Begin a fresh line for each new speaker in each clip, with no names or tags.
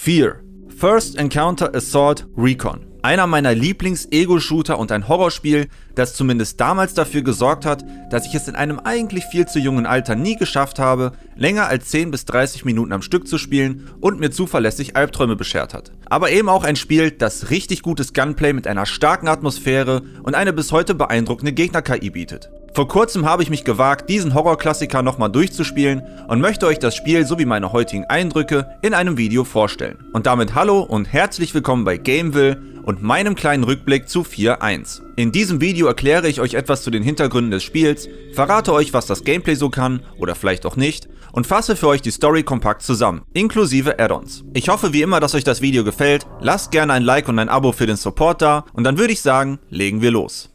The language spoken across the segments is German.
4. First Encounter Assault Recon. Einer meiner Lieblings-Ego-Shooter und ein Horrorspiel, das zumindest damals dafür gesorgt hat, dass ich es in einem eigentlich viel zu jungen Alter nie geschafft habe, länger als 10 bis 30 Minuten am Stück zu spielen und mir zuverlässig Albträume beschert hat. Aber eben auch ein Spiel, das richtig gutes Gunplay mit einer starken Atmosphäre und eine bis heute beeindruckende Gegner-KI bietet. Vor kurzem habe ich mich gewagt, diesen Horrorklassiker nochmal durchzuspielen und möchte euch das Spiel sowie meine heutigen Eindrücke in einem Video vorstellen. Und damit hallo und herzlich willkommen bei Gameville und meinem kleinen Rückblick zu 4.1. In diesem Video erkläre ich euch etwas zu den Hintergründen des Spiels, verrate euch, was das Gameplay so kann oder vielleicht auch nicht und fasse für euch die Story kompakt zusammen, inklusive Add-ons. Ich hoffe wie immer, dass euch das Video gefällt, lasst gerne ein Like und ein Abo für den Support da und dann würde ich sagen, legen wir los.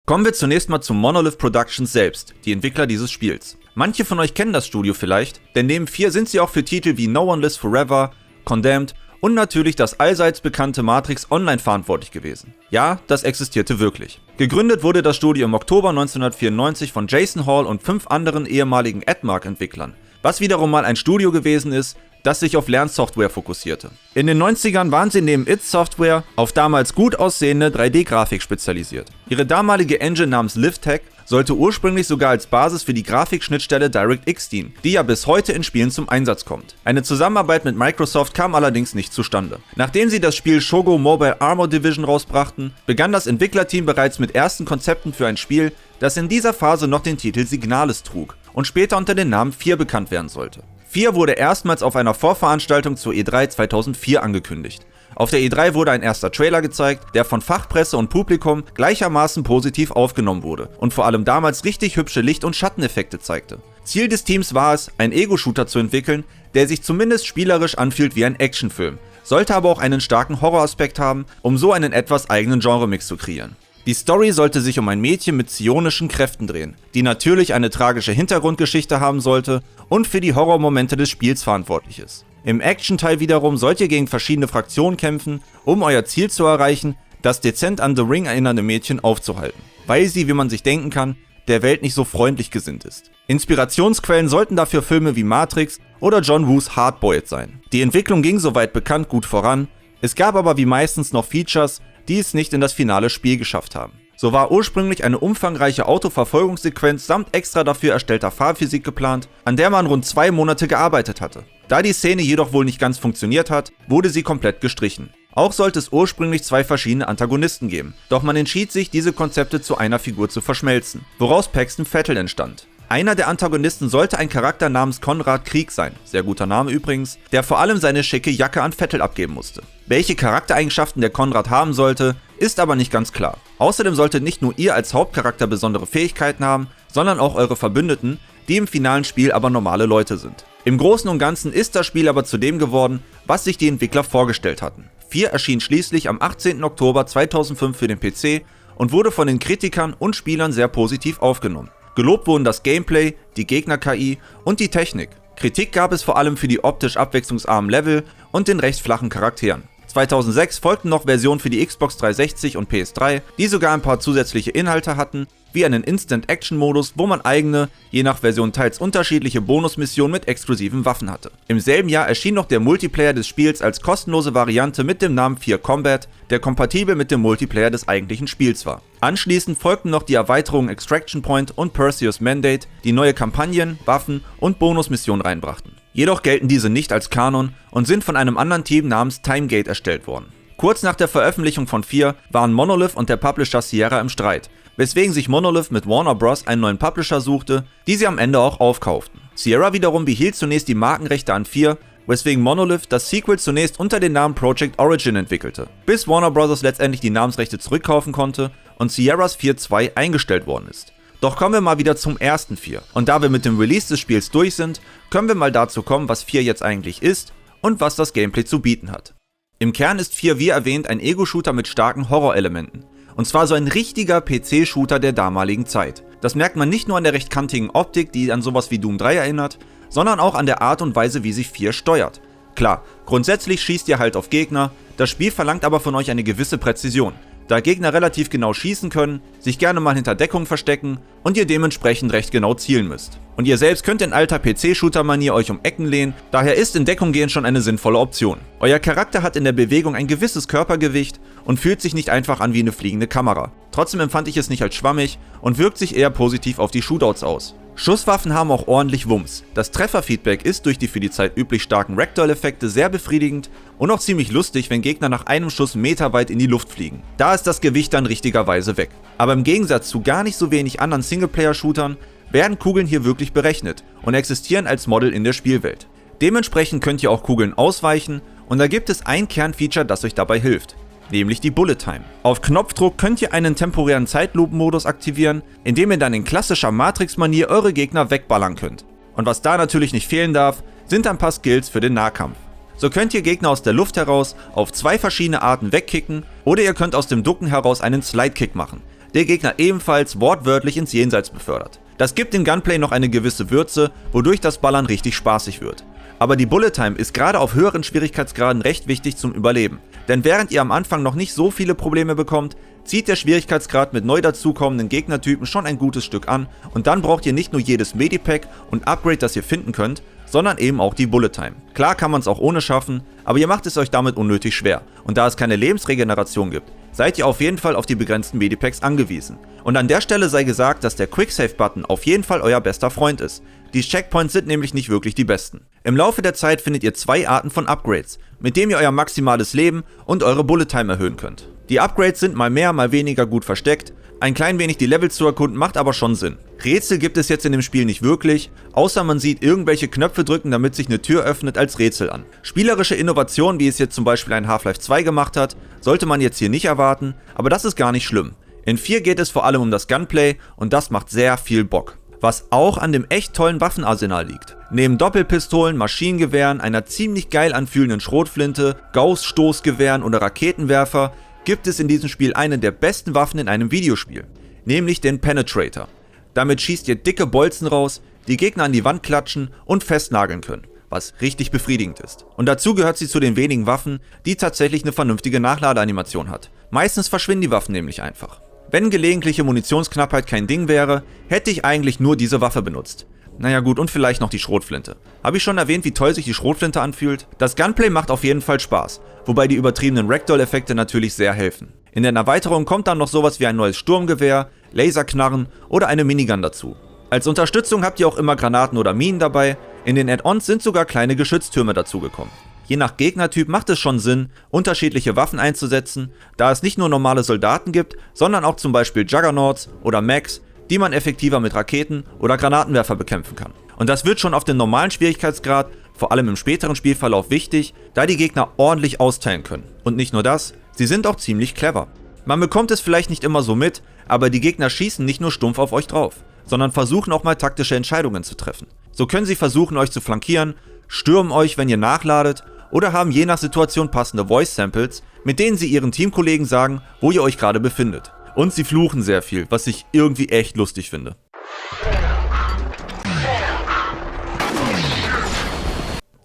Kommen wir zunächst mal zu Monolith Productions selbst, die Entwickler dieses Spiels. Manche von euch kennen das Studio vielleicht, denn neben 4 sind sie auch für Titel wie No One Lives Forever, Condemned und natürlich das allseits bekannte Matrix Online verantwortlich gewesen. Ja, das existierte wirklich. Gegründet wurde das Studio im Oktober 1994 von Jason Hall und 5 anderen ehemaligen Admark-Entwicklern, was wiederum mal ein Studio gewesen ist, das sich auf Lernsoftware fokussierte. In den 90ern waren sie neben id Software auf damals gut aussehende 3D-Grafik spezialisiert. Ihre damalige Engine namens LiveTech sollte ursprünglich sogar als Basis für die Grafikschnittstelle DirectX dienen, die ja bis heute in Spielen zum Einsatz kommt. Eine Zusammenarbeit mit Microsoft kam allerdings nicht zustande. Nachdem sie das Spiel Shogo Mobile Armor Division rausbrachten, begann das Entwicklerteam bereits mit ersten Konzepten für ein Spiel, das in dieser Phase noch den Titel Signalis trug und später unter dem Namen 4 bekannt werden sollte. 4 wurde erstmals auf einer Vorveranstaltung zur E3 2004 angekündigt. Auf der E3 wurde ein erster Trailer gezeigt, der von Fachpresse und Publikum gleichermaßen positiv aufgenommen wurde und vor allem damals richtig hübsche Licht- und Schatteneffekte zeigte. Ziel des Teams war es, einen Ego-Shooter zu entwickeln, der sich zumindest spielerisch anfühlt wie ein Actionfilm, sollte aber auch einen starken Horroraspekt haben, um so einen etwas eigenen Genremix zu kreieren. Die Story sollte sich um ein Mädchen mit psionischen Kräften drehen, die natürlich eine tragische Hintergrundgeschichte haben sollte und für die Horrormomente des Spiels verantwortlich ist. Im Action-Teil wiederum sollt ihr gegen verschiedene Fraktionen kämpfen, um euer Ziel zu erreichen, das dezent an The Ring erinnernde Mädchen aufzuhalten, weil sie, wie man sich denken kann, der Welt nicht so freundlich gesinnt ist. Inspirationsquellen sollten dafür Filme wie Matrix oder John Woos Hardboiled sein. Die Entwicklung ging soweit bekannt gut voran, es gab aber wie meistens noch Features, die es nicht in das finale Spiel geschafft haben. So war ursprünglich eine umfangreiche Autoverfolgungssequenz samt extra dafür erstellter Fahrphysik geplant, an der man rund 2 Monate gearbeitet hatte. Da die Szene jedoch wohl nicht ganz funktioniert hat, wurde sie komplett gestrichen. Auch sollte es ursprünglich 2 verschiedene Antagonisten geben, doch man entschied sich, diese Konzepte zu einer Figur zu verschmelzen, woraus Paxton Vettel entstand. Einer der Antagonisten sollte ein Charakter namens Konrad Krieg sein, sehr guter Name übrigens, der vor allem seine schicke Jacke an Vettel abgeben musste. Welche Charaktereigenschaften der Konrad haben sollte, ist aber nicht ganz klar. Außerdem solltet nicht nur ihr als Hauptcharakter besondere Fähigkeiten haben, sondern auch eure Verbündeten, die im finalen Spiel aber normale Leute sind. Im Großen und Ganzen ist das Spiel aber zu dem geworden, was sich die Entwickler vorgestellt hatten. 4 erschien schließlich am 18. Oktober 2005 für den PC und wurde von den Kritikern und Spielern sehr positiv aufgenommen. Gelobt wurden das Gameplay, die Gegner-KI und die Technik. Kritik gab es vor allem für die optisch abwechslungsarmen Level und den recht flachen Charakteren. 2006 folgten noch Versionen für die Xbox 360 und PS3, die sogar ein paar zusätzliche Inhalte hatten, wie einen Instant-Action-Modus, wo man eigene, je nach Version teils unterschiedliche Bonusmissionen mit exklusiven Waffen hatte. Im selben Jahr erschien noch der Multiplayer des Spiels als kostenlose Variante mit dem Namen 4 Combat, der kompatibel mit dem Multiplayer des eigentlichen Spiels war. Anschließend folgten noch die Erweiterungen Extraction Point und Perseus Mandate, die neue Kampagnen, Waffen und Bonusmissionen reinbrachten. Jedoch gelten diese nicht als Kanon und sind von einem anderen Team namens Timegate erstellt worden. Kurz nach der Veröffentlichung von 4 waren Monolith und der Publisher Sierra im Streit, weswegen sich Monolith mit Warner Bros. Einen neuen Publisher suchte, die sie am Ende auch aufkauften. Sierra wiederum behielt zunächst die Markenrechte an 4, weswegen Monolith das Sequel zunächst unter dem Namen Project Origin entwickelte, bis Warner Bros. Letztendlich die Namensrechte zurückkaufen konnte und Sierras 4.2 eingestellt worden ist. Doch kommen wir mal wieder zum ersten 4. Und da wir mit dem Release des Spiels durch sind, können wir mal dazu kommen, was 4 jetzt eigentlich ist und was das Gameplay zu bieten hat. Im Kern ist 4 wie erwähnt ein Ego-Shooter mit starken Horrorelementen. Und zwar so ein richtiger PC-Shooter der damaligen Zeit. Das merkt man nicht nur an der recht kantigen Optik, die an sowas wie Doom 3 erinnert, sondern auch an der Art und Weise, wie sich 4 steuert. Klar, grundsätzlich schießt ihr halt auf Gegner, das Spiel verlangt aber von euch eine gewisse Präzision, da Gegner relativ genau schießen können, sich gerne mal hinter Deckung verstecken und ihr dementsprechend recht genau zielen müsst. Und ihr selbst könnt in alter PC-Shooter-Manier euch um Ecken lehnen, daher ist in Deckung gehen schon eine sinnvolle Option. Euer Charakter hat in der Bewegung ein gewisses Körpergewicht und fühlt sich nicht einfach an wie eine fliegende Kamera. Trotzdem empfand ich es nicht als schwammig und wirkt sich eher positiv auf die Shootouts aus. Schusswaffen haben auch ordentlich Wumms. Das Trefferfeedback ist durch die für die Zeit üblich starken Ragdoll-Effekte sehr befriedigend und auch ziemlich lustig, wenn Gegner nach einem Schuss meterweit in die Luft fliegen. Da ist das Gewicht dann richtigerweise weg. Aber im Gegensatz zu gar nicht so wenig anderen Singleplayer-Shootern werden Kugeln hier wirklich berechnet und existieren als Model in der Spielwelt. Dementsprechend könnt ihr auch Kugeln ausweichen und da gibt es ein Kernfeature, das euch dabei hilft. Nämlich die Bullet Time. Auf Knopfdruck könnt ihr einen temporären Zeitlupenmodus aktivieren, indem ihr dann in klassischer Matrix-Manier eure Gegner wegballern könnt. Und was da natürlich nicht fehlen darf, sind ein paar Skills für den Nahkampf. So könnt ihr Gegner aus der Luft heraus auf 2 verschiedene Arten wegkicken oder ihr könnt aus dem Ducken heraus einen Slide-Kick machen, der Gegner ebenfalls wortwörtlich ins Jenseits befördert. Das gibt dem Gunplay noch eine gewisse Würze, wodurch das Ballern richtig spaßig wird. Aber die Bullet Time ist gerade auf höheren Schwierigkeitsgraden recht wichtig zum Überleben. Denn während ihr am Anfang noch nicht so viele Probleme bekommt, zieht der Schwierigkeitsgrad mit neu dazukommenden Gegnertypen schon ein gutes Stück an und dann braucht ihr nicht nur jedes Medipack und Upgrade, das ihr finden könnt, sondern eben auch die Bullet Time. Klar kann man es auch ohne schaffen, aber ihr macht es euch damit unnötig schwer. Und da es keine Lebensregeneration gibt, seid ihr auf jeden Fall auf die begrenzten Medipacks angewiesen. Und an der Stelle sei gesagt, dass der Quicksave-Button auf jeden Fall euer bester Freund ist. Die Checkpoints sind nämlich nicht wirklich die besten. Im Laufe der Zeit findet ihr 2 Arten von Upgrades, mit dem ihr euer maximales Leben und eure Bullet Time erhöhen könnt. Die Upgrades sind mal mehr, mal weniger gut versteckt. Ein klein wenig die Levels zu erkunden macht aber schon Sinn. Rätsel gibt es jetzt in dem Spiel nicht wirklich, außer man sieht irgendwelche Knöpfe drücken, damit sich eine Tür öffnet, als Rätsel an. Spielerische Innovationen, wie es jetzt zum Beispiel ein Half-Life 2 gemacht hat, sollte man jetzt hier nicht erwarten, aber das ist gar nicht schlimm. In 4 geht es vor allem um das Gunplay und das macht sehr viel Bock. Was auch an dem echt tollen Waffenarsenal liegt. Neben Doppelpistolen, Maschinengewehren, einer ziemlich geil anfühlenden Schrotflinte, Gauss-Stoßgewehren oder Raketenwerfer gibt es in diesem Spiel eine der besten Waffen in einem Videospiel, nämlich den Penetrator. Damit schießt ihr dicke Bolzen raus, die Gegner an die Wand klatschen und festnageln können, was richtig befriedigend ist. Und dazu gehört sie zu den wenigen Waffen, die tatsächlich eine vernünftige Nachladeanimation hat. Meistens verschwinden die Waffen nämlich einfach. Wenn gelegentliche Munitionsknappheit kein Ding wäre, hätte ich eigentlich nur diese Waffe benutzt. Naja gut, und vielleicht noch die Schrotflinte. Habe ich schon erwähnt, wie toll sich die Schrotflinte anfühlt? Das Gunplay macht auf jeden Fall Spaß, wobei die übertriebenen Ragdoll-Effekte natürlich sehr helfen. In den Erweiterungen kommt dann noch sowas wie ein neues Sturmgewehr, Laserknarren oder eine Minigun dazu. Als Unterstützung habt ihr auch immer Granaten oder Minen dabei, in den Add-ons sind sogar kleine Geschütztürme dazugekommen. Je nach Gegnertyp macht es schon Sinn, unterschiedliche Waffen einzusetzen, da es nicht nur normale Soldaten gibt, sondern auch zum Beispiel Juggernauts oder Mechs, die man effektiver mit Raketen oder Granatenwerfer bekämpfen kann. Und das wird schon auf den normalen Schwierigkeitsgrad, vor allem im späteren Spielverlauf wichtig, da die Gegner ordentlich austeilen können. Und nicht nur das, sie sind auch ziemlich clever. Man bekommt es vielleicht nicht immer so mit, aber die Gegner schießen nicht nur stumpf auf euch drauf, sondern versuchen auch mal taktische Entscheidungen zu treffen. So können sie versuchen, euch zu flankieren, stürmen euch, wenn ihr nachladet, oder haben je nach Situation passende Voice-Samples, mit denen sie ihren Teamkollegen sagen, wo ihr euch gerade befindet. Und sie fluchen sehr viel, was ich irgendwie echt lustig finde.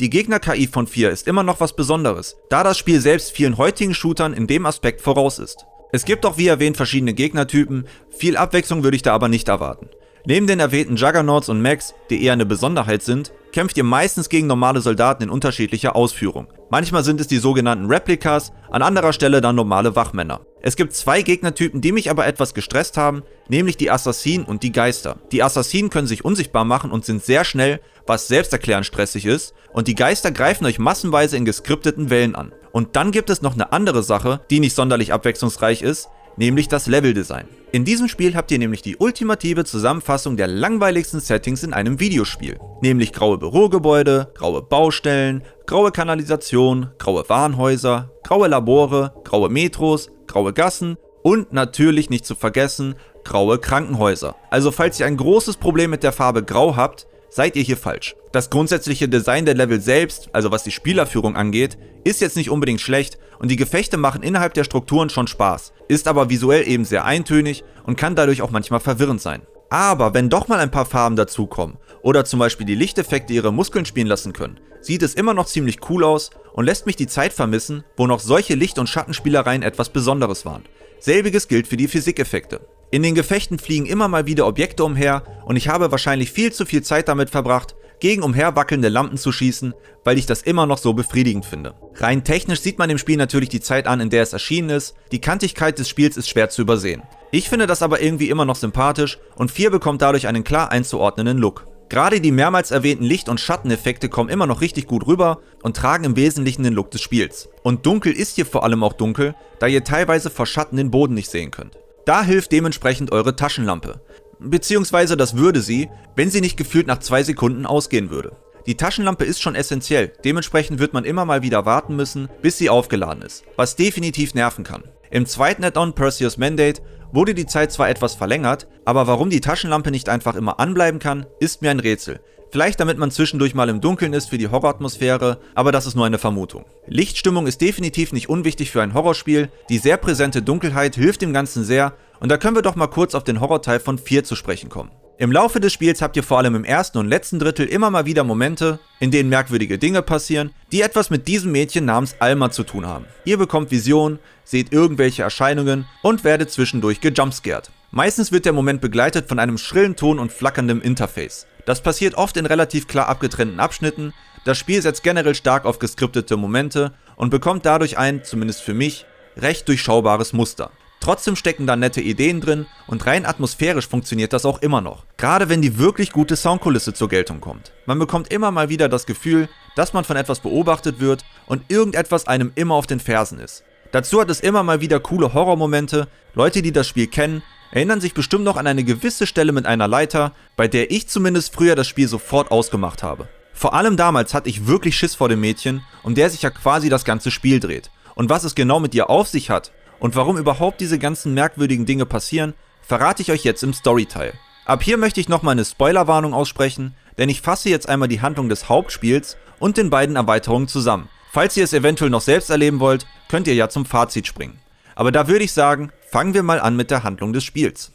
Die Gegner-KI von 4 ist immer noch was Besonderes, da das Spiel selbst vielen heutigen Shootern in dem Aspekt voraus ist. Es gibt auch wie erwähnt verschiedene Gegnertypen, viel Abwechslung würde ich da aber nicht erwarten. Neben den erwähnten Juggernauts und Mechs, die eher eine Besonderheit sind, kämpft ihr meistens gegen normale Soldaten in unterschiedlicher Ausführung. Manchmal sind es die sogenannten Replikas, an anderer Stelle dann normale Wachmänner. Es gibt 2 Gegnertypen, die mich aber etwas gestresst haben, nämlich die Assassinen und die Geister. Die Assassinen können sich unsichtbar machen und sind sehr schnell, was selbsterklärend stressig ist, und die Geister greifen euch massenweise in geskripteten Wellen an. Und dann gibt es noch eine andere Sache, die nicht sonderlich abwechslungsreich ist, nämlich das Leveldesign. In diesem Spiel habt ihr nämlich die ultimative Zusammenfassung der langweiligsten Settings in einem Videospiel. Nämlich graue Bürogebäude, graue Baustellen, graue Kanalisation, graue Warenhäuser, graue Labore, graue Metros, graue Gassen und natürlich nicht zu vergessen, graue Krankenhäuser. Also falls ihr ein großes Problem mit der Farbe Grau habt, seid ihr hier falsch. Das grundsätzliche Design der Level selbst, also was die Spielerführung angeht, ist jetzt nicht unbedingt schlecht und die Gefechte machen innerhalb der Strukturen schon Spaß, ist aber visuell eben sehr eintönig und kann dadurch auch manchmal verwirrend sein. Aber wenn doch mal ein paar Farben dazukommen oder zum Beispiel die Lichteffekte ihre Muskeln spielen lassen können, sieht es immer noch ziemlich cool aus und lässt mich die Zeit vermissen, wo noch solche Licht- und Schattenspielereien etwas Besonderes waren. Selbiges gilt für die Physikeffekte. In den Gefechten fliegen immer mal wieder Objekte umher und ich habe wahrscheinlich viel zu viel Zeit damit verbracht, gegen umherwackelnde Lampen zu schießen, weil ich das immer noch so befriedigend finde. Rein technisch sieht man dem Spiel natürlich die Zeit an, in der es erschienen ist, die Kantigkeit des Spiels ist schwer zu übersehen. Ich finde das aber irgendwie immer noch sympathisch und 4 bekommt dadurch einen klar einzuordnenden Look. Gerade die mehrmals erwähnten Licht- und Schatteneffekte kommen immer noch richtig gut rüber und tragen im Wesentlichen den Look des Spiels. Und dunkel ist hier vor allem auch dunkel, da ihr teilweise vor Schatten den Boden nicht sehen könnt. Da hilft dementsprechend eure Taschenlampe. Beziehungsweise das würde sie, wenn sie nicht gefühlt nach 2 Sekunden ausgehen würde. Die Taschenlampe ist schon essentiell, dementsprechend wird man immer mal wieder warten müssen, bis sie aufgeladen ist, was definitiv nerven kann. Im zweiten Add-on Perseus Mandate wurde die Zeit zwar etwas verlängert, aber warum die Taschenlampe nicht einfach immer anbleiben kann, ist mir ein Rätsel. Vielleicht damit man zwischendurch mal im Dunkeln ist für die Horroratmosphäre, aber das ist nur eine Vermutung. Lichtstimmung ist definitiv nicht unwichtig für ein Horrorspiel, die sehr präsente Dunkelheit hilft dem Ganzen sehr und da können wir doch mal kurz auf den Horrorteil von 4 zu sprechen kommen. Im Laufe des Spiels habt ihr vor allem im ersten und letzten Drittel immer mal wieder Momente, in denen merkwürdige Dinge passieren, die etwas mit diesem Mädchen namens Alma zu tun haben. Ihr bekommt Visionen, seht irgendwelche Erscheinungen und werdet zwischendurch gejumpscared. Meistens wird der Moment begleitet von einem schrillen Ton und flackerndem Interface. Das passiert oft in relativ klar abgetrennten Abschnitten, das Spiel setzt generell stark auf geskriptete Momente und bekommt dadurch ein, zumindest für mich, recht durchschaubares Muster. Trotzdem stecken da nette Ideen drin und rein atmosphärisch funktioniert das auch immer noch. Gerade wenn die wirklich gute Soundkulisse zur Geltung kommt. Man bekommt immer mal wieder das Gefühl, dass man von etwas beobachtet wird und irgendetwas einem immer auf den Fersen ist. Dazu hat es immer mal wieder coole Horrormomente. Leute, die das Spiel kennen, erinnern sich bestimmt noch an eine gewisse Stelle mit einer Leiter, bei der ich zumindest früher das Spiel sofort ausgemacht habe. Vor allem damals hatte ich wirklich Schiss vor dem Mädchen, um der sich ja quasi das ganze Spiel dreht. Und was es genau mit ihr auf sich hat und warum überhaupt diese ganzen merkwürdigen Dinge passieren, verrate ich euch jetzt im Storyteil. Ab hier möchte ich nochmal eine Spoilerwarnung aussprechen, denn ich fasse jetzt einmal die Handlung des Hauptspiels und den beiden Erweiterungen zusammen. Falls ihr es eventuell noch selbst erleben wollt, könnt ihr ja zum Fazit springen. Aber da würde ich sagen, fangen wir mal an mit der Handlung des Spiels.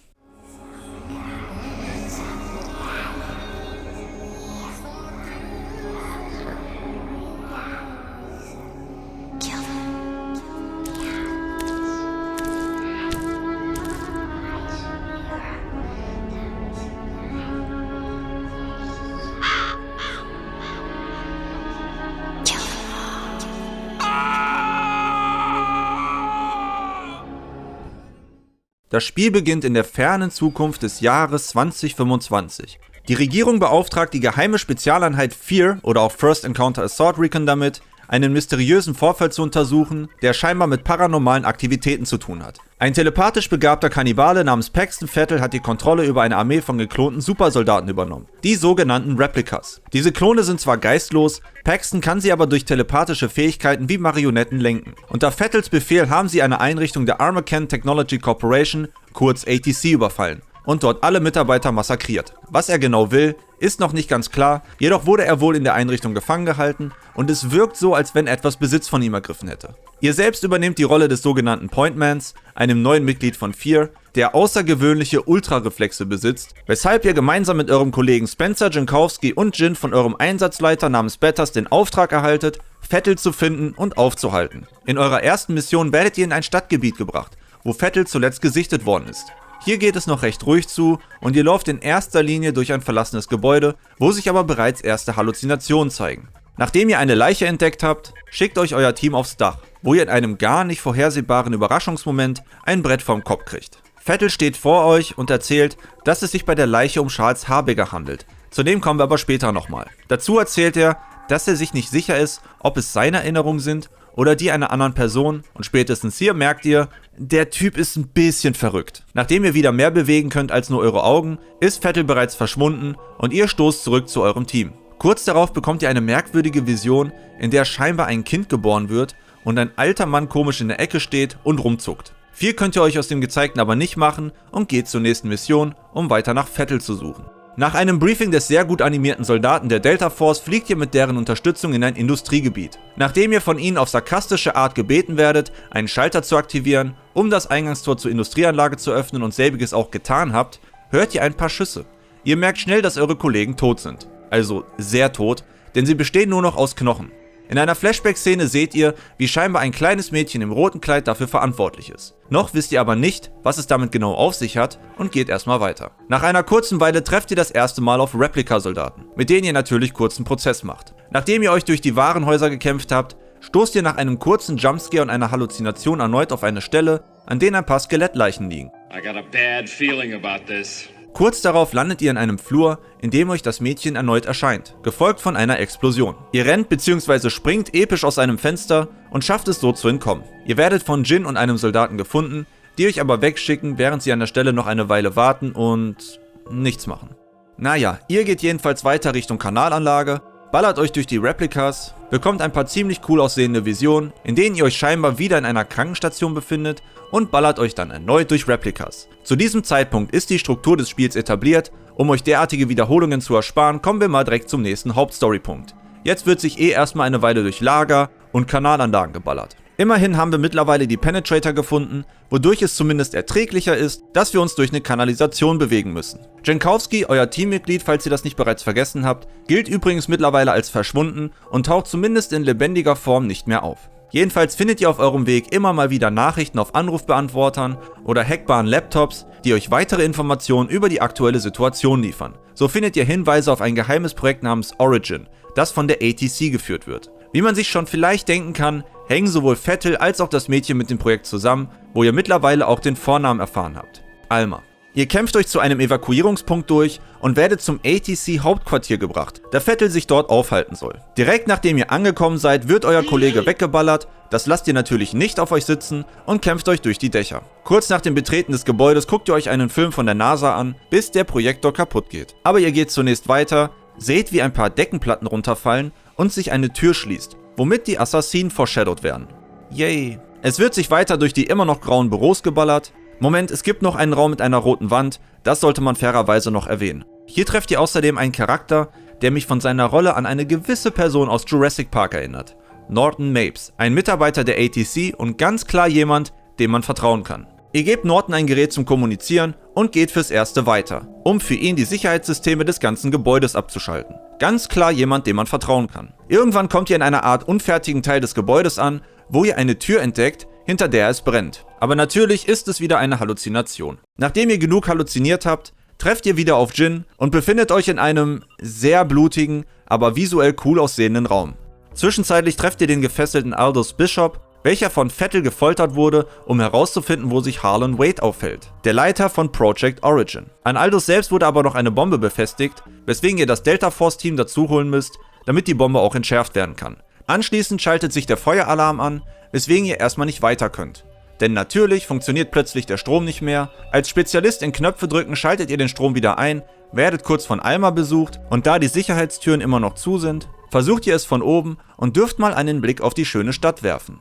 Das Spiel beginnt in der fernen Zukunft des Jahres 2025. Die Regierung beauftragt die geheime Spezialeinheit FEAR oder auch First Encounter Assault Recon damit, einen mysteriösen Vorfall zu untersuchen, der scheinbar mit paranormalen Aktivitäten zu tun hat. Ein telepathisch begabter Kannibale namens Paxton Vettel hat die Kontrolle über eine Armee von geklonten Supersoldaten übernommen, die sogenannten Replicas. Diese Klone sind zwar geistlos, Paxton kann sie aber durch telepathische Fähigkeiten wie Marionetten lenken. Unter Vettels Befehl haben sie eine Einrichtung der Armacan Technology Corporation, kurz ATC, überfallen und dort alle Mitarbeiter massakriert. Was er genau will, ist noch nicht ganz klar, jedoch wurde er wohl in der Einrichtung gefangen gehalten und es wirkt so, als wenn etwas Besitz von ihm ergriffen hätte. Ihr selbst übernehmt die Rolle des sogenannten Pointmans, einem neuen Mitglied von FEAR, der außergewöhnliche Ultrareflexe besitzt, weshalb ihr gemeinsam mit eurem Kollegen Spencer Jankowski und Jin von eurem Einsatzleiter namens Bettas den Auftrag erhaltet, Vettel zu finden und aufzuhalten. In eurer ersten Mission werdet ihr in ein Stadtgebiet gebracht, wo Vettel zuletzt gesichtet worden ist. Hier geht es noch recht ruhig zu und ihr lauft in erster Linie durch ein verlassenes Gebäude, wo sich aber bereits erste Halluzinationen zeigen. Nachdem ihr eine Leiche entdeckt habt, schickt euch euer Team aufs Dach, wo ihr in einem gar nicht vorhersehbaren Überraschungsmoment ein Brett vom Kopf kriegt. Vettel steht vor euch und erzählt, dass es sich bei der Leiche um Charles Harbinger handelt. Zu dem kommen wir aber später nochmal. Dazu erzählt er, dass er sich nicht sicher ist, ob es seine Erinnerungen sind oder die einer anderen Person und spätestens hier merkt ihr, der Typ ist ein bisschen verrückt. Nachdem ihr wieder mehr bewegen könnt als nur eure Augen, ist Vettel bereits verschwunden und ihr stoßt zurück zu eurem Team. Kurz darauf bekommt ihr eine merkwürdige Vision, in der scheinbar ein Kind geboren wird und ein alter Mann komisch in der Ecke steht und rumzuckt. Viel könnt ihr euch aus dem Gezeigten aber nicht machen und geht zur nächsten Mission, um weiter nach Vettel zu suchen. Nach einem Briefing des sehr gut animierten Soldaten der Delta Force fliegt ihr mit deren Unterstützung in ein Industriegebiet. Nachdem ihr von ihnen auf sarkastische Art gebeten werdet, einen Schalter zu aktivieren, um das Eingangstor zur Industrieanlage zu öffnen und selbiges auch getan habt, hört ihr ein paar Schüsse. Ihr merkt schnell, dass eure Kollegen tot sind. Also sehr tot, denn sie bestehen nur noch aus Knochen. In einer Flashback-Szene seht ihr, wie scheinbar ein kleines Mädchen im roten Kleid dafür verantwortlich ist. Noch wisst ihr aber nicht, was es damit genau auf sich hat und geht erstmal weiter. Nach einer kurzen Weile trefft ihr das erste Mal auf Replika-Soldaten, mit denen ihr natürlich kurzen Prozess macht. Nachdem ihr euch durch die Warenhäuser gekämpft habt, stoßt ihr nach einem kurzen Jumpscare und einer Halluzination erneut auf eine Stelle, an der ein paar Skelettleichen liegen.
I got a bad feeling about this.
Kurz darauf landet ihr in einem Flur, in dem euch das Mädchen erneut erscheint, gefolgt von einer Explosion. Ihr rennt bzw. springt episch aus einem Fenster und schafft es so zu entkommen. Ihr werdet von Jin und einem Soldaten gefunden, die euch aber wegschicken, während sie an der Stelle noch eine Weile warten und nichts machen. Naja, ihr geht jedenfalls weiter Richtung Kanalanlage, ballert euch durch die Replikas, bekommt ein paar ziemlich cool aussehende Visionen, in denen ihr euch scheinbar wieder in einer Krankenstation befindet und ballert euch dann erneut durch Replikas. Zu diesem Zeitpunkt ist die Struktur des Spiels etabliert. Um euch derartige Wiederholungen zu ersparen, kommen wir mal direkt zum nächsten Hauptstorypunkt. Jetzt wird sich erstmal eine Weile durch Lager und Kanalanlagen geballert. Immerhin haben wir mittlerweile die Penetrator gefunden, wodurch es zumindest erträglicher ist, dass wir uns durch eine Kanalisation bewegen müssen. Jankowski, euer Teammitglied, falls ihr das nicht bereits vergessen habt, gilt übrigens mittlerweile als verschwunden und taucht zumindest in lebendiger Form nicht mehr auf. Jedenfalls findet ihr auf eurem Weg immer mal wieder Nachrichten auf Anrufbeantwortern oder hackbaren Laptops, die euch weitere Informationen über die aktuelle Situation liefern. So findet ihr Hinweise auf ein geheimes Projekt namens Origin, das von der ATC geführt wird. Wie man sich schon vielleicht denken kann, hängen sowohl Vettel als auch das Mädchen mit dem Projekt zusammen, wo ihr mittlerweile auch den Vornamen erfahren habt: Alma. Ihr kämpft euch zu einem Evakuierungspunkt durch und werdet zum ATC-Hauptquartier gebracht, da Vettel sich dort aufhalten soll. Direkt nachdem ihr angekommen seid, wird euer Kollege weggeballert, das lasst ihr natürlich nicht auf euch sitzen und kämpft euch durch die Dächer. Kurz nach dem Betreten des Gebäudes guckt ihr euch einen Film von der NASA an, bis der Projektor kaputt geht. Aber ihr geht zunächst weiter, seht wie ein paar Deckenplatten runterfallen und sich eine Tür schließt, womit die Assassinen foreshadowed werden. Yay! Es wird sich weiter durch die immer noch grauen Büros geballert. Moment, es gibt noch einen Raum mit einer roten Wand, das sollte man fairerweise noch erwähnen. Hier trefft ihr außerdem einen Charakter, der mich von seiner Rolle an eine gewisse Person aus Jurassic Park erinnert. Norton Mapes, ein Mitarbeiter der ATC und ganz klar jemand, dem man vertrauen kann. Ihr gebt Norton ein Gerät zum Kommunizieren und geht fürs Erste weiter, um für ihn die Sicherheitssysteme des ganzen Gebäudes abzuschalten. Ganz klar jemand, dem man vertrauen kann. Irgendwann kommt ihr in einer Art unfertigen Teil des Gebäudes an, wo ihr eine Tür entdeckt, hinter der es brennt. Aber natürlich ist es wieder eine Halluzination. Nachdem ihr genug halluziniert habt, trefft ihr wieder auf Jin und befindet euch in einem sehr blutigen, aber visuell cool aussehenden Raum. Zwischenzeitlich trefft ihr den gefesselten Aldous Bishop, welcher von Vettel gefoltert wurde, um herauszufinden, wo sich Harlan Wade aufhält, der Leiter von Project Origin. An Aldous selbst wurde aber noch eine Bombe befestigt, weswegen ihr das Delta Force Team dazu holen müsst, damit die Bombe auch entschärft werden kann. Anschließend schaltet sich der Feueralarm an, weswegen ihr erstmal nicht weiter könnt. Denn natürlich funktioniert plötzlich der Strom nicht mehr. Als Spezialist in Knöpfe drücken schaltet ihr den Strom wieder ein, werdet kurz von Alma besucht und da die Sicherheitstüren immer noch zu sind, versucht ihr es von oben und dürft mal einen Blick auf die schöne Stadt werfen.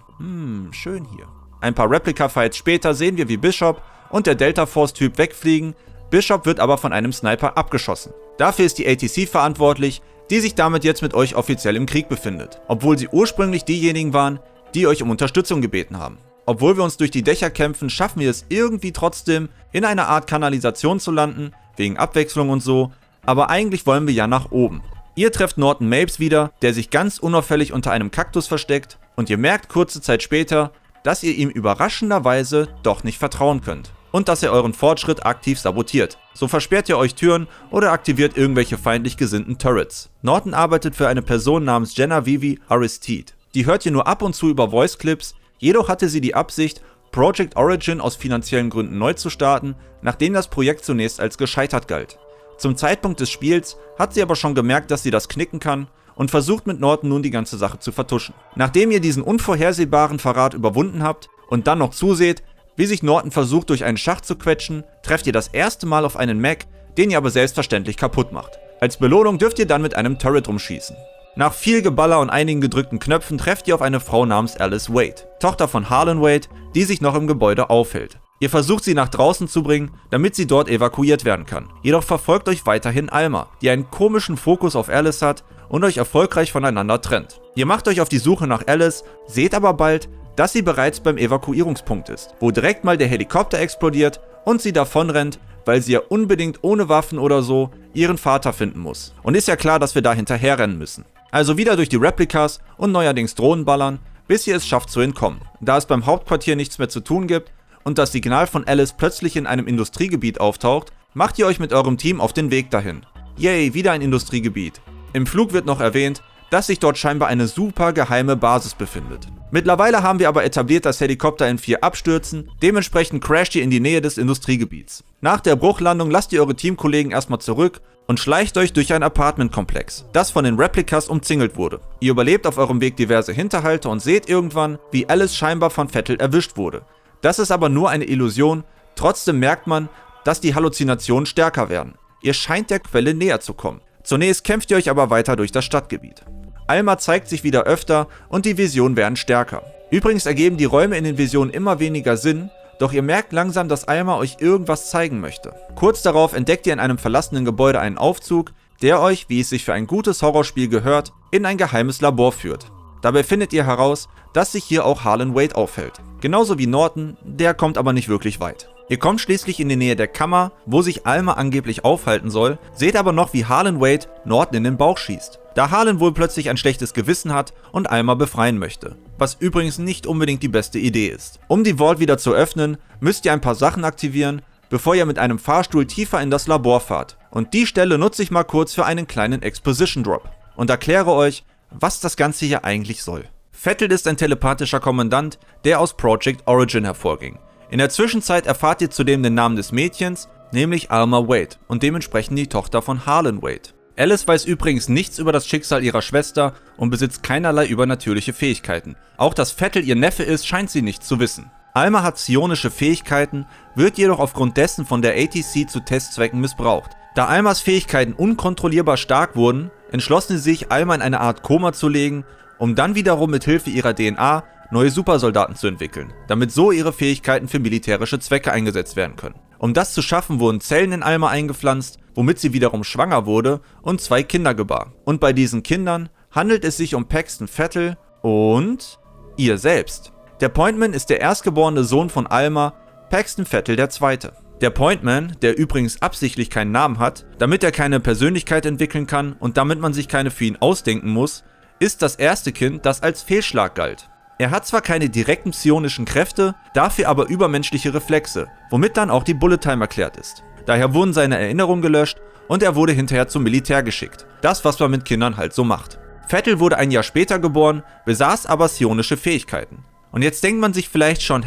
Schön hier. Ein paar Replika-Fights später sehen wir, wie Bishop und der Delta Force-Typ wegfliegen. Bishop wird aber von einem Sniper abgeschossen. Dafür ist die ATC verantwortlich, die sich damit jetzt mit euch offiziell im Krieg befindet, obwohl sie ursprünglich diejenigen waren, die euch um Unterstützung gebeten haben. Obwohl wir uns durch die Dächer kämpfen, schaffen wir es irgendwie trotzdem, in einer Art Kanalisation zu landen, wegen Abwechslung und so, aber eigentlich wollen wir ja nach oben. Ihr trefft Norton Mapes wieder, der sich ganz unauffällig unter einem Kaktus versteckt und ihr merkt kurze Zeit später, dass ihr ihm überraschenderweise doch nicht vertrauen könnt und dass er euren Fortschritt aktiv sabotiert. So versperrt ihr euch Türen oder aktiviert irgendwelche feindlich gesinnten Turrets. Norton arbeitet für eine Person namens Genevieve Aristide. Die hört ihr nur ab und zu über Voice-Clips, jedoch hatte sie die Absicht, Project Origin aus finanziellen Gründen neu zu starten, nachdem das Projekt zunächst als gescheitert galt. Zum Zeitpunkt des Spiels hat sie aber schon gemerkt, dass sie das knicken kann und versucht mit Norton nun die ganze Sache zu vertuschen. Nachdem ihr diesen unvorhersehbaren Verrat überwunden habt und dann noch zuseht, wie sich Norton versucht durch einen Schacht zu quetschen, trefft ihr das erste Mal auf einen Mech, den ihr aber selbstverständlich kaputt macht. Als Belohnung dürft ihr dann mit einem Turret rumschießen. Nach viel Geballer und einigen gedrückten Knöpfen trefft ihr auf eine Frau namens Alice Wade, Tochter von Harlan Wade, die sich noch im Gebäude aufhält. Ihr versucht sie nach draußen zu bringen, damit sie dort evakuiert werden kann. Jedoch verfolgt euch weiterhin Alma, die einen komischen Fokus auf Alice hat und euch erfolgreich voneinander trennt. Ihr macht euch auf die Suche nach Alice, seht aber bald, dass sie bereits beim Evakuierungspunkt ist, wo direkt mal der Helikopter explodiert und sie davonrennt, weil sie ja unbedingt ohne Waffen oder so ihren Vater finden muss. Und ist ja klar, dass wir da hinterherrennen müssen. Also wieder durch die Replikas und neuerdings Drohnen ballern, bis ihr es schafft zu entkommen. Da es beim Hauptquartier nichts mehr zu tun gibt und das Signal von Alice plötzlich in einem Industriegebiet auftaucht, macht ihr euch mit eurem Team auf den Weg dahin. Yay, wieder ein Industriegebiet. Im Flug wird noch erwähnt, dass sich dort scheinbar eine super geheime Basis befindet. Mittlerweile haben wir aber etabliert, dass Helikopter in 4 abstürzen, dementsprechend crasht ihr in die Nähe des Industriegebiets. Nach der Bruchlandung lasst ihr eure Teamkollegen erstmal zurück und schleicht euch durch ein Apartmentkomplex, das von den Replikas umzingelt wurde. Ihr überlebt auf eurem Weg diverse Hinterhalte und seht irgendwann, wie Alice scheinbar von Vettel erwischt wurde. Das ist aber nur eine Illusion, trotzdem merkt man, dass die Halluzinationen stärker werden. Ihr scheint der Quelle näher zu kommen. Zunächst kämpft ihr euch aber weiter durch das Stadtgebiet. Alma zeigt sich wieder öfter und die Visionen werden stärker. Übrigens ergeben die Räume in den Visionen immer weniger Sinn, doch ihr merkt langsam, dass Alma euch irgendwas zeigen möchte. Kurz darauf entdeckt ihr in einem verlassenen Gebäude einen Aufzug, der euch, wie es sich für ein gutes Horrorspiel gehört, in ein geheimes Labor führt. Dabei findet ihr heraus, dass sich hier auch Harlan Wade aufhält. Genauso wie Norton, der kommt aber nicht wirklich weit. Ihr kommt schließlich in die Nähe der Kammer, wo sich Alma angeblich aufhalten soll, seht aber noch, wie Harlan Wade Norton in den Bauch schießt. Da Harlan wohl plötzlich ein schlechtes Gewissen hat und Alma befreien möchte. Was übrigens nicht unbedingt die beste Idee ist. Um die Vault wieder zu öffnen, müsst ihr ein paar Sachen aktivieren, bevor ihr mit einem Fahrstuhl tiefer in das Labor fahrt. Und die Stelle nutze ich mal kurz für einen kleinen Exposition Drop. Und erkläre euch, was das Ganze hier eigentlich soll. Vettel ist ein telepathischer Kommandant, der aus Project Origin hervorging. In der Zwischenzeit erfahrt ihr zudem den Namen des Mädchens, nämlich Alma Wade und dementsprechend die Tochter von Harlan Wade. Alice weiß übrigens nichts über das Schicksal ihrer Schwester und besitzt keinerlei übernatürliche Fähigkeiten. Auch dass Vettel ihr Neffe ist, scheint sie nicht zu wissen. Alma hat psionische Fähigkeiten, wird jedoch aufgrund dessen von der ATC zu Testzwecken missbraucht. Da Almas Fähigkeiten unkontrollierbar stark wurden, entschlossen sie sich, Alma in eine Art Koma zu legen, um dann wiederum mit Hilfe ihrer DNA neue Supersoldaten zu entwickeln, damit so ihre Fähigkeiten für militärische Zwecke eingesetzt werden können. Um das zu schaffen, wurden Zellen in Alma eingepflanzt, womit sie wiederum schwanger wurde und 2 Kinder gebar. Und bei diesen Kindern handelt es sich um Paxton Vettel und ihr selbst. Der Pointman ist der erstgeborene Sohn von Alma, Paxton Vettel II. Der Pointman, der übrigens absichtlich keinen Namen hat, damit er keine Persönlichkeit entwickeln kann und damit man sich keine für ihn ausdenken muss, ist das erste Kind, das als Fehlschlag galt. Er hat zwar keine direkten psionischen Kräfte, dafür aber übermenschliche Reflexe, womit dann auch die Bullet Time erklärt ist. Daher wurden seine Erinnerungen gelöscht und er wurde hinterher zum Militär geschickt. Das, was man mit Kindern halt so macht. Vettel wurde ein Jahr später geboren, besaß aber psionische Fähigkeiten. Und jetzt denkt man sich vielleicht schon,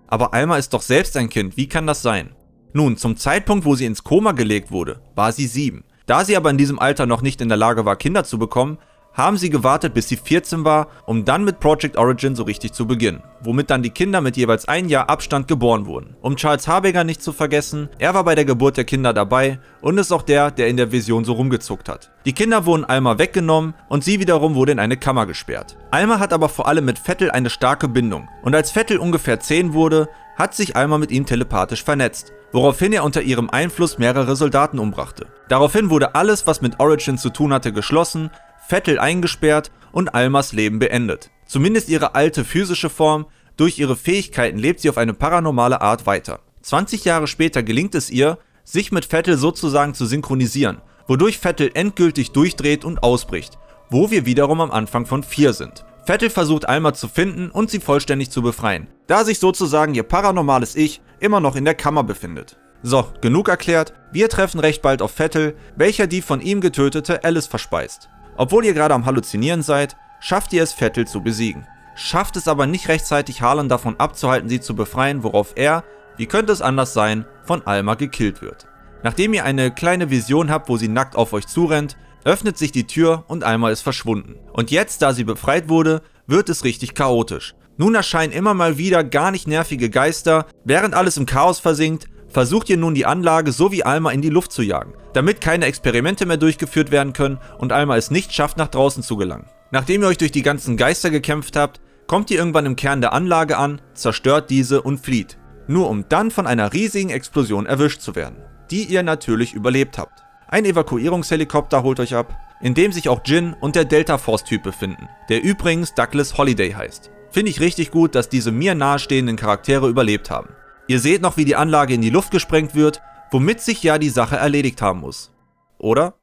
aber Alma ist doch selbst ein Kind, wie kann das sein? Nun, zum Zeitpunkt, wo sie ins Koma gelegt wurde, war sie 7. Da sie aber in diesem Alter noch nicht in der Lage war, Kinder zu bekommen, haben sie gewartet, bis sie 14 war, um dann mit Project Origin so richtig zu beginnen, womit dann die Kinder mit jeweils 1 Jahr Abstand geboren wurden. Um Charles Harbinger nicht zu vergessen, er war bei der Geburt der Kinder dabei und ist auch der, der in der Vision so rumgezuckt hat. Die Kinder wurden Alma weggenommen und sie wiederum wurde in eine Kammer gesperrt. Alma hat aber vor allem mit Vettel eine starke Bindung und als Vettel ungefähr 10 wurde, hat sich Alma mit ihm telepathisch vernetzt, woraufhin er unter ihrem Einfluss mehrere Soldaten umbrachte. Daraufhin wurde alles, was mit Origin zu tun hatte, geschlossen, Vettel eingesperrt und Almas Leben beendet. Zumindest ihre alte physische Form, durch ihre Fähigkeiten lebt sie auf eine paranormale Art weiter. 20 Jahre später gelingt es ihr, sich mit Vettel sozusagen zu synchronisieren, wodurch Vettel endgültig durchdreht und ausbricht, wo wir wiederum am Anfang von 4 sind. Vettel versucht Alma zu finden und sie vollständig zu befreien, da sich sozusagen ihr paranormales Ich immer noch in der Kammer befindet. So, genug erklärt, wir treffen recht bald auf Vettel, welcher die von ihm getötete Alice verspeist. Obwohl ihr gerade am Halluzinieren seid, schafft ihr es, Vettel zu besiegen. Schafft es aber nicht rechtzeitig, Harlan davon abzuhalten, sie zu befreien, worauf er, wie könnte es anders sein, von Alma gekillt wird. Nachdem ihr eine kleine Vision habt, wo sie nackt auf euch zurennt, öffnet sich die Tür und Alma ist verschwunden. Und jetzt, da sie befreit wurde, wird es richtig chaotisch. Nun erscheinen immer mal wieder gar nicht nervige Geister, während alles im Chaos versinkt, versucht ihr nun die Anlage sowie Alma in die Luft zu jagen, damit keine Experimente mehr durchgeführt werden können und Alma es nicht schafft, nach draußen zu gelangen. Nachdem ihr euch durch die ganzen Geister gekämpft habt, kommt ihr irgendwann im Kern der Anlage an, zerstört diese und flieht. Nur um dann von einer riesigen Explosion erwischt zu werden, die ihr natürlich überlebt habt. Ein Evakuierungshelikopter holt euch ab, in dem sich auch Jin und der Delta Force-Typ befinden, der übrigens Douglas Holiday heißt. Finde ich richtig gut, dass diese mir nahestehenden Charaktere überlebt haben. Ihr seht noch, wie die Anlage in die Luft gesprengt wird, womit sich ja die Sache erledigt haben muss. Oder?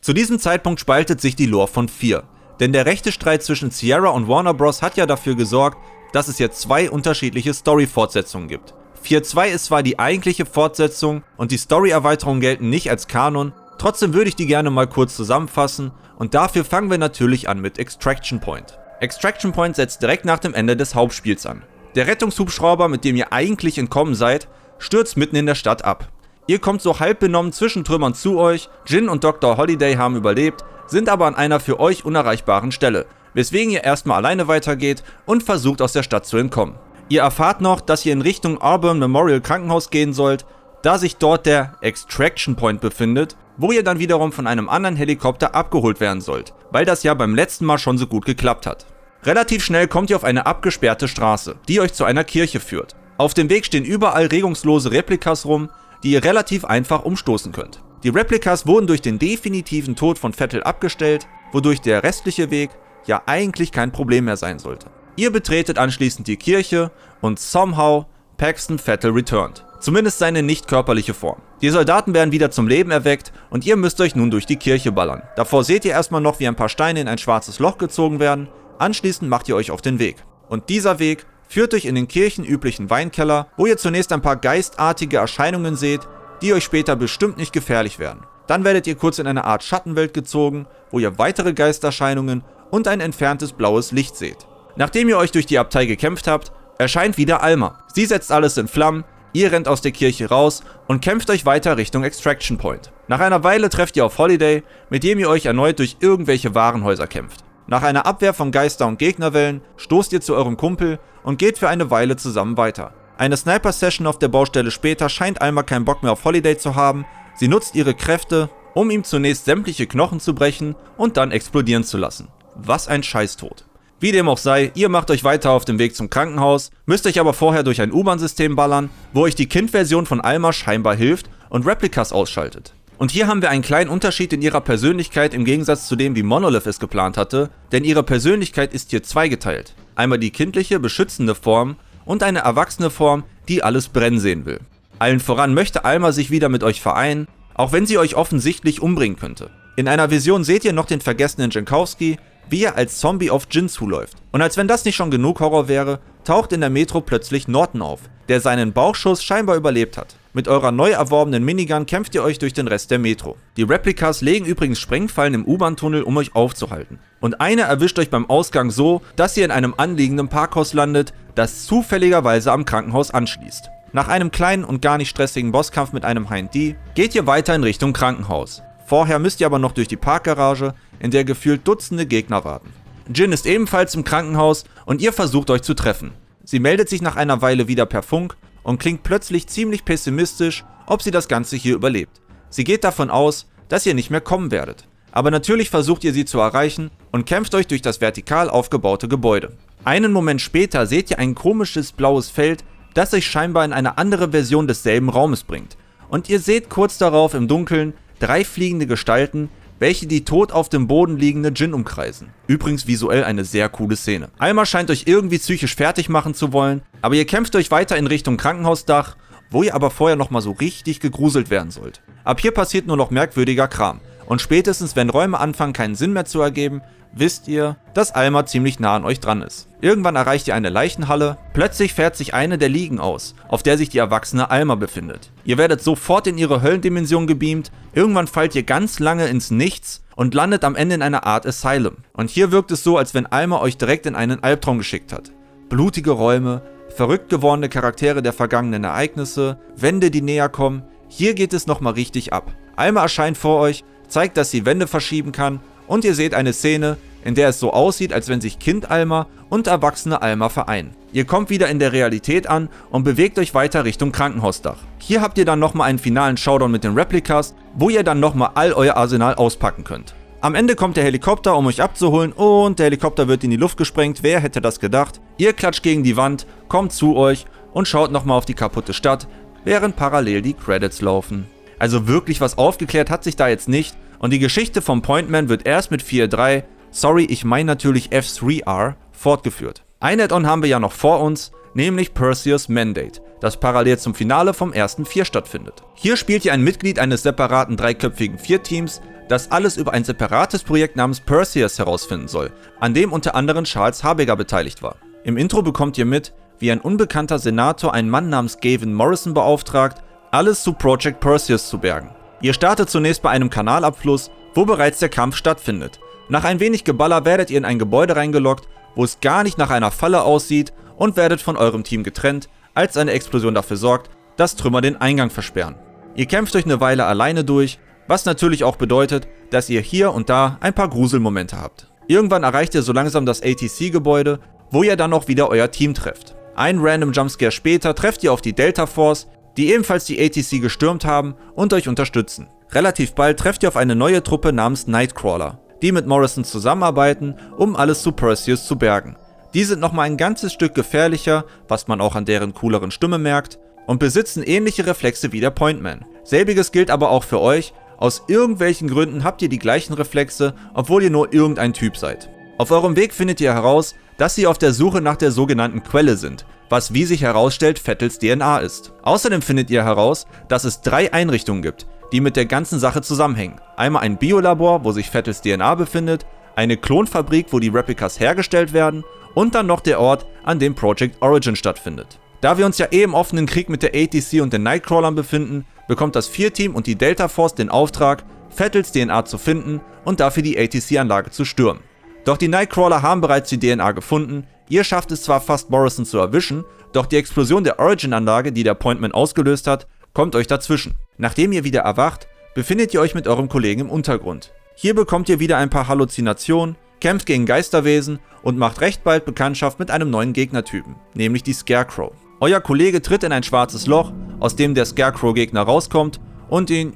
Zu diesem Zeitpunkt spaltet sich die Lore von 4. Denn der rechte Streit zwischen Sierra und Warner Bros. Hat ja dafür gesorgt, dass es jetzt 2 unterschiedliche Story-Fortsetzungen gibt. 4.2 ist zwar die eigentliche Fortsetzung und die Story-Erweiterungen gelten nicht als Kanon, trotzdem würde ich die gerne mal kurz zusammenfassen und dafür fangen wir natürlich an mit Extraction Point. Extraction Point setzt direkt nach dem Ende des Hauptspiels an. Der Rettungshubschrauber, mit dem ihr eigentlich entkommen seid, stürzt mitten in der Stadt ab. Ihr kommt so halb benommen zwischen Trümmern zu euch, Jin und Dr. Holiday haben überlebt, sind aber an einer für euch unerreichbaren Stelle, weswegen ihr erstmal alleine weitergeht und versucht aus der Stadt zu entkommen. Ihr erfahrt noch, dass ihr in Richtung Auburn Memorial Krankenhaus gehen sollt, da sich dort der Extraction Point befindet, wo ihr dann wiederum von einem anderen Helikopter abgeholt werden sollt, weil das ja beim letzten Mal schon so gut geklappt hat. Relativ schnell kommt ihr auf eine abgesperrte Straße, die euch zu einer Kirche führt. Auf dem Weg stehen überall regungslose Replikas rum, die ihr relativ einfach umstoßen könnt. Die Replikas wurden durch den definitiven Tod von Vettel abgestellt, wodurch der restliche Weg ja eigentlich kein Problem mehr sein sollte. Ihr betretet anschließend die Kirche und somehow Paxton Vettel returned. Zumindest seine nicht körperliche Form. Die Soldaten werden wieder zum Leben erweckt und ihr müsst euch nun durch die Kirche ballern. Davor seht ihr erstmal noch, wie ein paar Steine in ein schwarzes Loch gezogen werden, anschließend macht ihr euch auf den Weg. Und dieser Weg führt euch in den kirchenüblichen Weinkeller, wo ihr zunächst ein paar geistartige Erscheinungen seht, die euch später bestimmt nicht gefährlich werden. Dann werdet ihr kurz in eine Art Schattenwelt gezogen, wo ihr weitere Geisterscheinungen und ein entferntes blaues Licht seht. Nachdem ihr euch durch die Abtei gekämpft habt, erscheint wieder Alma. Sie setzt alles in Flammen, ihr rennt aus der Kirche raus und kämpft euch weiter Richtung Extraction Point. Nach einer Weile trefft ihr auf Holiday, mit dem ihr euch erneut durch irgendwelche Warenhäuser kämpft. Nach einer Abwehr von Geister- und Gegnerwellen stoßt ihr zu eurem Kumpel und geht für eine Weile zusammen weiter. Eine Sniper-Session auf der Baustelle später scheint Alma keinen Bock mehr auf Holiday zu haben. Sie nutzt ihre Kräfte, um ihm zunächst sämtliche Knochen zu brechen und dann explodieren zu lassen. Was ein Scheißtod. Wie dem auch sei, ihr macht euch weiter auf dem Weg zum Krankenhaus, müsst euch aber vorher durch ein U-Bahn-System ballern, wo euch die Kind-Version von Alma scheinbar hilft und Replikas ausschaltet. Und hier haben wir einen kleinen Unterschied in ihrer Persönlichkeit im Gegensatz zu dem, wie Monolith es geplant hatte, denn ihre Persönlichkeit ist hier zweigeteilt. Einmal die kindliche, beschützende Form und eine erwachsene Form, die alles brennen sehen will. Allen voran möchte Alma sich wieder mit euch vereinen, auch wenn sie euch offensichtlich umbringen könnte. In einer Vision seht ihr noch den vergessenen Jankowski, wie er als Zombie auf Jin zuläuft. Und als wenn das nicht schon genug Horror wäre, taucht in der Metro plötzlich Norton auf, der seinen Bauchschuss scheinbar überlebt hat. Mit eurer neu erworbenen Minigun kämpft ihr euch durch den Rest der Metro. Die Replikas legen übrigens Sprengfallen im U-Bahn-Tunnel, um euch aufzuhalten. Und eine erwischt euch beim Ausgang so, dass ihr in einem anliegenden Parkhaus landet, das zufälligerweise am Krankenhaus anschließt. Nach einem kleinen und gar nicht stressigen Bosskampf mit einem Hind D geht ihr weiter in Richtung Krankenhaus. Vorher müsst ihr aber noch durch die Parkgarage, in der gefühlt Dutzende Gegner warten. Jin ist ebenfalls im Krankenhaus und ihr versucht euch zu treffen. Sie meldet sich nach einer Weile wieder per Funk und klingt plötzlich ziemlich pessimistisch, ob sie das Ganze hier überlebt. Sie geht davon aus, dass ihr nicht mehr kommen werdet. Aber natürlich versucht ihr sie zu erreichen und kämpft euch durch das vertikal aufgebaute Gebäude. Einen Moment später seht ihr ein komisches blaues Feld, das euch scheinbar in eine andere Version desselben Raumes bringt. Und ihr seht kurz darauf im Dunkeln 3 fliegende Gestalten, welche die tot auf dem Boden liegende Jin umkreisen. Übrigens visuell eine sehr coole Szene. Alma scheint euch irgendwie psychisch fertig machen zu wollen, aber ihr kämpft euch weiter in Richtung Krankenhausdach, wo ihr aber vorher nochmal so richtig gegruselt werden sollt. Ab hier passiert nur noch merkwürdiger Kram. Und spätestens wenn Räume anfangen keinen Sinn mehr zu ergeben, wisst ihr, dass Alma ziemlich nah an euch dran ist. Irgendwann erreicht ihr eine Leichenhalle, plötzlich fährt sich eine der Liegen aus, auf der sich die erwachsene Alma befindet. Ihr werdet sofort in ihre Höllendimension gebeamt, irgendwann fallt ihr ganz lange ins Nichts und landet am Ende in einer Art Asylum. Und hier wirkt es so, als wenn Alma euch direkt in einen Albtraum geschickt hat. Blutige Räume, verrückt gewordene Charaktere der vergangenen Ereignisse, Wände, die näher kommen, hier geht es nochmal richtig ab. Alma erscheint vor euch, zeigt, dass sie Wände verschieben kann und ihr seht eine Szene, in der es so aussieht, als wenn sich Kind Alma und erwachsene Alma vereinen. Ihr kommt wieder in der Realität an und bewegt euch weiter Richtung Krankenhausdach. Hier habt ihr dann nochmal einen finalen Showdown mit den Replikas, wo ihr dann nochmal all euer Arsenal auspacken könnt. Am Ende kommt der Helikopter, um euch abzuholen und der Helikopter wird in die Luft gesprengt, wer hätte das gedacht? Ihr klatscht gegen die Wand, kommt zu euch und schaut nochmal auf die kaputte Stadt, während parallel die Credits laufen. Also wirklich was aufgeklärt hat sich da jetzt nicht und die Geschichte vom Point Man wird erst mit 4.3, sorry, ich meine natürlich F3R, fortgeführt. Ein Add-on haben wir ja noch vor uns, nämlich Perseus Mandate, das parallel zum Finale vom ersten 4 stattfindet. Hier spielt ihr ein Mitglied eines separaten 3-köpfigen 4-Teams, das alles über ein separates Projekt namens Perseus herausfinden soll, an dem unter anderem Charles Habeger beteiligt war. Im Intro bekommt ihr mit, wie ein unbekannter Senator einen Mann namens Gavin Morrison beauftragt, alles zu Project Perseus zu bergen. Ihr startet zunächst bei einem Kanalabfluss, wo bereits der Kampf stattfindet. Nach ein wenig Geballer werdet ihr in ein Gebäude reingelockt, wo es gar nicht nach einer Falle aussieht, und werdet von eurem Team getrennt, als eine Explosion dafür sorgt, dass Trümmer den Eingang versperren. Ihr kämpft euch eine Weile alleine durch, was natürlich auch bedeutet, dass ihr hier und da ein paar Gruselmomente habt. Irgendwann erreicht ihr so langsam das ATC-Gebäude, wo ihr dann auch wieder euer Team trefft. Einen random Jumpscare später trefft ihr auf die Delta Force, die ebenfalls die ATC gestürmt haben und euch unterstützen. Relativ bald trefft ihr auf eine neue Truppe namens Nightcrawler, die mit Morrison zusammenarbeiten, um alles zu Perseus zu bergen. Die sind nochmal ein ganzes Stück gefährlicher, was man auch an deren cooleren Stimme merkt, und besitzen ähnliche Reflexe wie der Point Man. Selbiges gilt aber auch für euch, aus irgendwelchen Gründen habt ihr die gleichen Reflexe, obwohl ihr nur irgendein Typ seid. Auf eurem Weg findet ihr heraus, dass sie auf der Suche nach der sogenannten Quelle sind, was wie sich herausstellt Vettels DNA ist. Außerdem findet ihr heraus, dass es 3 Einrichtungen gibt, die mit der ganzen Sache zusammenhängen. Einmal ein Biolabor, wo sich Vettels DNA befindet, eine Klonfabrik, wo die Replikas hergestellt werden, und dann noch der Ort, an dem Project Origin stattfindet. Da wir uns ja im offenen Krieg mit der ATC und den Nightcrawlern befinden, bekommt das 4-Team und die Delta Force den Auftrag, Vettels DNA zu finden und dafür die ATC-Anlage zu stürmen. Doch die Nightcrawler haben bereits die DNA gefunden, ihr schafft es zwar fast Morrison zu erwischen, doch die Explosion der Origin-Anlage, die der Point Man ausgelöst hat, kommt euch dazwischen. Nachdem ihr wieder erwacht, befindet ihr euch mit eurem Kollegen im Untergrund. Hier bekommt ihr wieder ein paar Halluzinationen, kämpft gegen Geisterwesen und macht recht bald Bekanntschaft mit einem neuen Gegnertypen, nämlich die Scarecrow. Euer Kollege tritt in ein schwarzes Loch, aus dem der Scarecrow-Gegner rauskommt und ihn,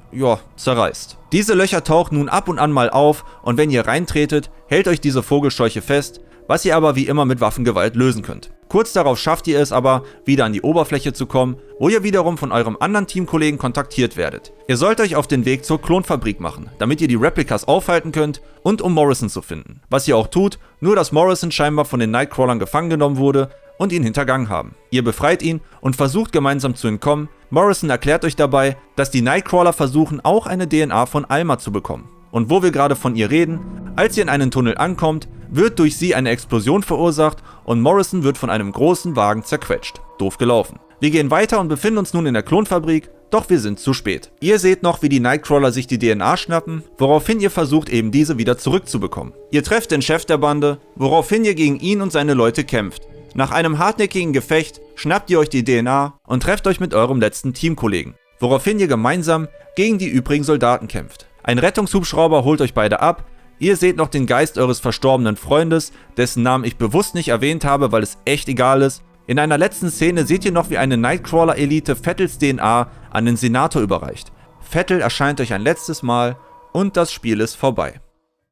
zerreißt. Diese Löcher tauchen nun ab und an mal auf und wenn ihr reintretet, hält euch diese Vogelscheuche fest, was ihr aber wie immer mit Waffengewalt lösen könnt. Kurz darauf schafft ihr es aber, wieder an die Oberfläche zu kommen, wo ihr wiederum von eurem anderen Teamkollegen kontaktiert werdet. Ihr sollt euch auf den Weg zur Klonfabrik machen, damit ihr die Replikas aufhalten könnt und um Morrison zu finden. Was ihr auch tut, nur dass Morrison scheinbar von den Nightcrawlern gefangen genommen wurde und ihn hintergangen haben. Ihr befreit ihn und versucht gemeinsam zu entkommen. Morrison erklärt euch dabei, dass die Nightcrawler versuchen, auch eine DNA von Alma zu bekommen. Und wo wir gerade von ihr reden, als ihr in einen Tunnel ankommt, wird durch sie eine Explosion verursacht und Morrison wird von einem großen Wagen zerquetscht. Doof gelaufen. Wir gehen weiter und befinden uns nun in der Klonfabrik, doch wir sind zu spät. Ihr seht noch, wie die Nightcrawler sich die DNA schnappen, woraufhin ihr versucht, eben diese wieder zurückzubekommen. Ihr trefft den Chef der Bande, woraufhin ihr gegen ihn und seine Leute kämpft. Nach einem hartnäckigen Gefecht schnappt ihr euch die DNA und trefft euch mit eurem letzten Teamkollegen, woraufhin ihr gemeinsam gegen die übrigen Soldaten kämpft. Ein Rettungshubschrauber holt euch beide ab. Ihr seht noch den Geist eures verstorbenen Freundes, dessen Namen ich bewusst nicht erwähnt habe, weil es echt egal ist. In einer letzten Szene seht ihr noch, wie eine Nightcrawler-Elite Vettels DNA an den Senator überreicht. Vettel erscheint euch ein letztes Mal und das Spiel ist vorbei.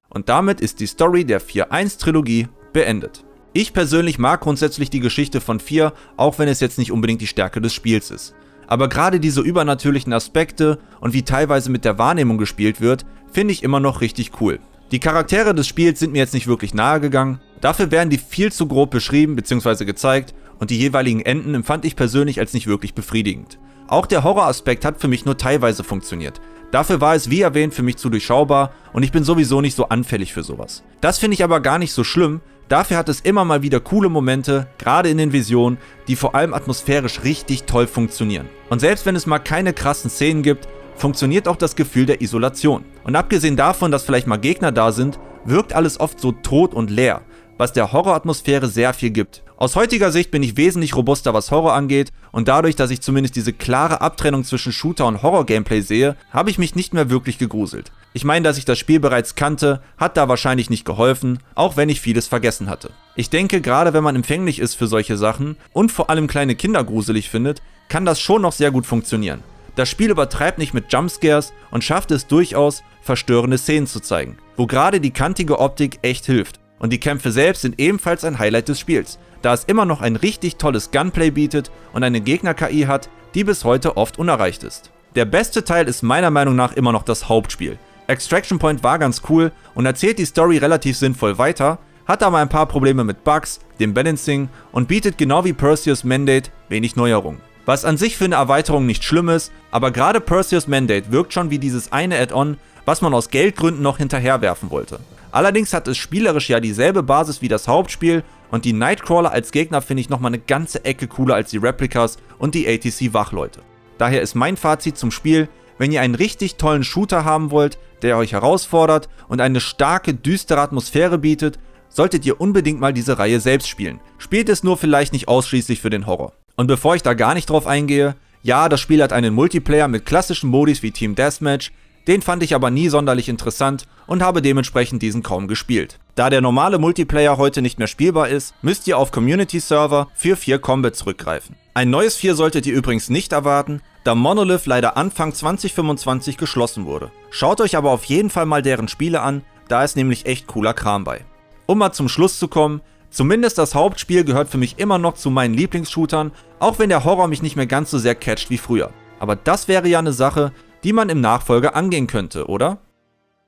Und damit ist die Story der 4-1-Trilogie beendet. Ich persönlich mag grundsätzlich die Geschichte von 4, auch wenn es jetzt nicht unbedingt die Stärke des Spiels ist. Aber gerade diese übernatürlichen Aspekte und wie teilweise mit der Wahrnehmung gespielt wird, finde ich immer noch richtig cool. Die Charaktere des Spiels sind mir jetzt nicht wirklich nahe gegangen, dafür werden die viel zu grob beschrieben bzw. gezeigt und die jeweiligen Enden empfand ich persönlich als nicht wirklich befriedigend. Auch der Horroraspekt hat für mich nur teilweise funktioniert. Dafür war es wie erwähnt für mich zu durchschaubar und ich bin sowieso nicht so anfällig für sowas. Das finde ich aber gar nicht so schlimm, dafür hat es immer mal wieder coole Momente, gerade in den Visionen, die vor allem atmosphärisch richtig toll funktionieren. Und selbst wenn es mal keine krassen Szenen gibt, funktioniert auch das Gefühl der Isolation. Und abgesehen davon, dass vielleicht mal Gegner da sind, wirkt alles oft so tot und leer, was der Horroratmosphäre sehr viel gibt. Aus heutiger Sicht bin ich wesentlich robuster, was Horror angeht, und dadurch, dass ich zumindest diese klare Abtrennung zwischen Shooter und Horror-Gameplay sehe, habe ich mich nicht mehr wirklich gegruselt. Ich meine, dass ich das Spiel bereits kannte, hat da wahrscheinlich nicht geholfen, auch wenn ich vieles vergessen hatte. Ich denke, gerade wenn man empfänglich ist für solche Sachen und vor allem kleine Kinder gruselig findet, kann das schon noch sehr gut funktionieren. Das Spiel übertreibt nicht mit Jumpscares und schafft es durchaus, verstörende Szenen zu zeigen, wo gerade die kantige Optik echt hilft. Und die Kämpfe selbst sind ebenfalls ein Highlight des Spiels, da es immer noch ein richtig tolles Gunplay bietet und eine Gegner-KI hat, die bis heute oft unerreicht ist. Der beste Teil ist meiner Meinung nach immer noch das Hauptspiel. Extraction Point war ganz cool und erzählt die Story relativ sinnvoll weiter, hat aber ein paar Probleme mit Bugs, dem Balancing und bietet genau wie Perseus Mandate wenig Neuerung. Was an sich für eine Erweiterung nicht schlimm ist, aber gerade Perseus Mandate wirkt schon wie dieses eine Add-on, was man aus Geldgründen noch hinterherwerfen wollte. Allerdings hat es spielerisch ja dieselbe Basis wie das Hauptspiel und die Nightcrawler als Gegner finde ich nochmal eine ganze Ecke cooler als die Replicas und die ATC-Wachleute. Daher ist mein Fazit zum Spiel: Wenn ihr einen richtig tollen Shooter haben wollt, der euch herausfordert und eine starke, düstere Atmosphäre bietet, solltet ihr unbedingt mal diese Reihe selbst spielen. Spielt es nur vielleicht nicht ausschließlich für den Horror. Und bevor ich da gar nicht drauf eingehe, ja, das Spiel hat einen Multiplayer mit klassischen Modis wie Team Deathmatch, den fand ich aber nie sonderlich interessant und habe dementsprechend diesen kaum gespielt. Da der normale Multiplayer heute nicht mehr spielbar ist, müsst ihr auf Community-Server für 4 Combat zurückgreifen. Ein neues 4 solltet ihr übrigens nicht erwarten, da Monolith leider Anfang 2025 geschlossen wurde. Schaut euch aber auf jeden Fall mal deren Spiele an, da ist nämlich echt cooler Kram bei. Um mal zum Schluss zu kommen, zumindest das Hauptspiel gehört für mich immer noch zu meinen Lieblingsshootern, auch wenn der Horror mich nicht mehr ganz so sehr catcht wie früher. Aber das wäre ja eine Sache, die man im Nachfolger angehen könnte, oder?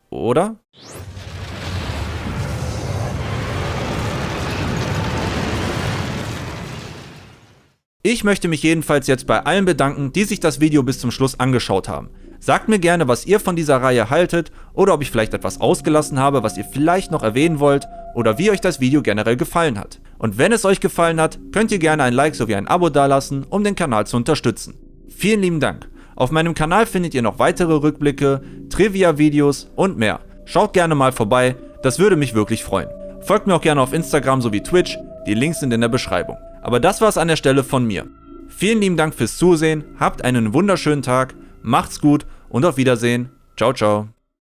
Oder? Ich möchte mich jedenfalls jetzt bei allen bedanken, die sich das Video bis zum Schluss angeschaut haben. Sagt mir gerne, was ihr von dieser Reihe haltet oder ob ich vielleicht etwas ausgelassen habe, was ihr vielleicht noch erwähnen wollt oder wie euch das Video generell gefallen hat. Und wenn es euch gefallen hat, könnt ihr gerne ein Like sowie ein Abo dalassen, um den Kanal zu unterstützen. Vielen lieben Dank. Auf meinem Kanal findet ihr noch weitere Rückblicke, Trivia-Videos und mehr. Schaut gerne mal vorbei, das würde mich wirklich freuen. Folgt mir auch gerne auf Instagram sowie Twitch, die Links sind in der Beschreibung. Aber das war's an der Stelle von mir. Vielen lieben Dank fürs Zusehen, habt einen wunderschönen Tag, macht's gut und auf Wiedersehen. Ciao, ciao.